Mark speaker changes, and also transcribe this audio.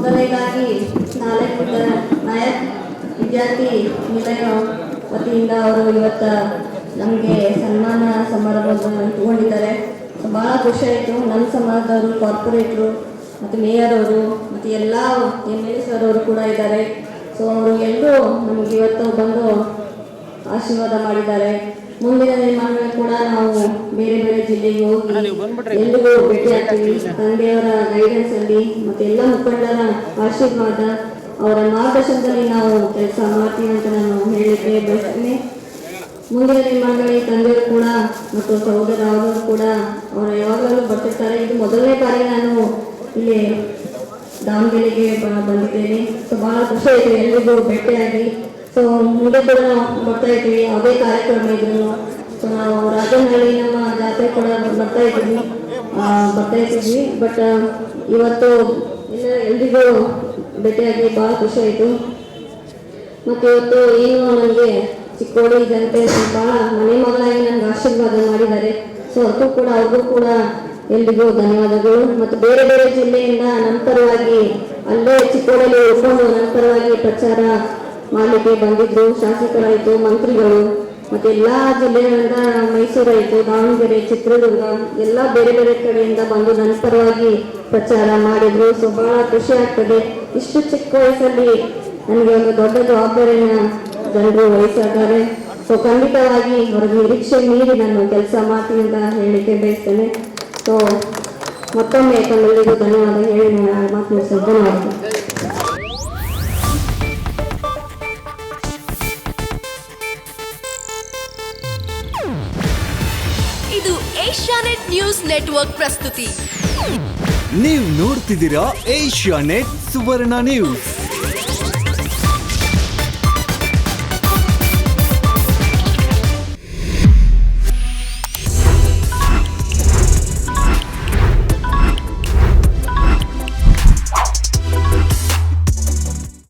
Speaker 1: ಮೊದಲನೇದಾಗಿ ನಾಯಕ್ ವಿದ್ಯಾರ್ಥಿ ನಿಲಯ ವತಿಯಿಂದ ಅವರು ಇವತ್ತು ನಮಗೆ ಸನ್ಮಾನ ಸಮಾರಂಭವನ್ನು ಇಟ್ಕೊಂಡಿದ್ದಾರೆ. ಭಾಳ ಖುಷಿ ಆಯಿತು. ನಮ್ಮ ಸಮಾಜದವರು, ಕಾರ್ಪೊರೇಟ್ರು ಮತ್ತು ಮೇಯರ್ ಅವರು ಮತ್ತು ಎಲ್ಲ MLAs ಅವರು ಕೂಡ ಇದ್ದಾರೆ. ಸೊ ಅವರು ಎಲ್ಲರೂ ನಮಗೆ ಇವತ್ತು ಬಂದು ಆಶೀರ್ವಾದ ಮಾಡಿದ್ದಾರೆ. ಮುಂದಿನ ದಿನಮಾನಗಳು ಕೂಡ ನಾವು ಬೇರೆ ಬೇರೆ ಜಿಲ್ಲೆಗೆ ಹೋಗಿ ಎಲ್ಲಿಗೂ ಭೇಟಿ ಆಗ್ತೀವಿ. ತಂದೆಯವರ ಗೈಡೆನ್ಸ್ ಅಲ್ಲಿ ಮತ್ತು ಎಲ್ಲ ಮುಖಂಡರ ಆಶೀರ್ವಾದ, ಅವರ ಮಾರ್ಗದರ್ಶನದಲ್ಲಿ ನಾವು ಕೆಲಸ ಮಾಡ್ತೀವಿ ಅಂತ ನಾನು ಹೇಳಲಿಕ್ಕೆ ಬಯಸ್ತೀನಿ. ಮುಂದಿನ ದಿನಮಾನಗಳಲ್ಲಿ ತಂದೆಯವರು ಕೂಡ ಮತ್ತು ಸಹೋದರ ಅವರು ಕೂಡ ಅವರು ಯಾವಾಗಲೂ ಬರ್ತಿರ್ತಾರೆ. ಇದು ಮೊದಲನೇ ಬಾರಿ ನಾನು ಇಲ್ಲಿ ದಾವಣಗೆರೆಗೆ ಬಂದಿದ್ದೇನೆ. ಸೊ ಭಾಳ ಖುಷಿ ಆಯಿತು ಎಲ್ರಿಗೂ ಭೇಟಿಯಾಗಿ. ಸೊ ಮುಂದೆ ಕೂಡ ನಾವು ಬರ್ತಾ ಇದ್ದೀವಿ, ಯಾವುದೇ ಕಾರ್ಯಕ್ರಮ ಇದ್ರು. ಸೊ ನಾವು ರಾಜನಹಳ್ಳಿ ನಮ್ಮ ಜಾತ್ರೆ ಕೂಡ ಬರ್ತಾ ಇದ್ದೀವಿ. ಬಟ್ ಇವತ್ತು ಎಲ್ರಿಗೂ ಭೇಟಿಯಾಗಿ ಭಾಳ ಖುಷಿ ಆಯಿತು. ಮತ್ತು ಇವತ್ತು ಏನು ನನಗೆ ಚಿಕ್ಕೋಡಿ ಜನತೆ ಭಾಳ ಮನೆ ಮಗಳಾಗಿ ನನಗೆ ಆಶೀರ್ವಾದ ಮಾಡಿದ್ದಾರೆ. ಸೊ ಅವ್ರಿಗೂ ಕೂಡ ಎಲ್ರಿಗೂ ಧನ್ಯವಾದಗಳು. ಮತ್ತು ಬೇರೆ ಬೇರೆ ಜಿಲ್ಲೆಯಿಂದ ನಂತರವಾಗಿ ಅಲ್ಲೇ ಚಿಕ್ಕೋಡಿಯಲ್ಲಿ ಉಳ್ಕೊಂಡು ನಂತರವಾಗಿ ಪ್ರಚಾರ ಮಾಡಲಿಕ್ಕೆ ಬಂದಿದ್ರು. ಶಾಸಕರಾಯಿತು, ಮಂತ್ರಿಗಳು ಮತ್ತು ಎಲ್ಲ ಜಿಲ್ಲೆಗಳಿಂದ ಮೈಸೂರಾಯಿತು, ದಾವಣಗೆರೆ, ಚಿತ್ರದುರ್ಗ ಎಲ್ಲ ಬೇರೆ ಬೇರೆ ಕಡೆಯಿಂದ ಬಂದು ನಂತರವಾಗಿ ಪ್ರಚಾರ ಮಾಡಿದ್ರು. ಸೊ ಭಾಳ ಖುಷಿ ಆಗ್ತದೆ. ಇಷ್ಟು ಚಿಕ್ಕ ವಯಸ್ಸಲ್ಲಿ ನನಗೆ ಒಂದು ದೊಡ್ಡ ಜವಾಬ್ದಾರಿಯನ್ನು ಜನರು ವಹಿಸಿದ್ದಾರೆ. ಸೊ ಖಂಡಿತವಾಗಿ ಅವರ ನಿರೀಕ್ಷೆ ಮೀರಿ ನಾನು ಕೆಲಸ ಮಾಡ್ತೀನಿ ಅಂತ ಹೇಳಲಿಕ್ಕೆ ಬಯಸ್ತೇನೆ. ಸೊ ಮತ್ತೊಮ್ಮೆ ತಮ್ಮೆಲ್ಲರಿಗೂ ಧನ್ಯವಾದ ಹೇಳಿ ನಾನು ಮಾತು ಮುಗಿಸ್ತೇನೆ.
Speaker 2: ಇದು ಏಷ್ಯಾನೆಟ್ ನ್ಯೂಸ್ ನೆಟ್ವರ್ಕ್ ಪ್ರಸ್ತುತಿ.
Speaker 3: ನೀವು ನೋಡ್ತಿದ್ದೀರಾ ಏಷ್ಯಾನೆಟ್ ಸುವರ್ಣ ನ್ಯೂಸ್.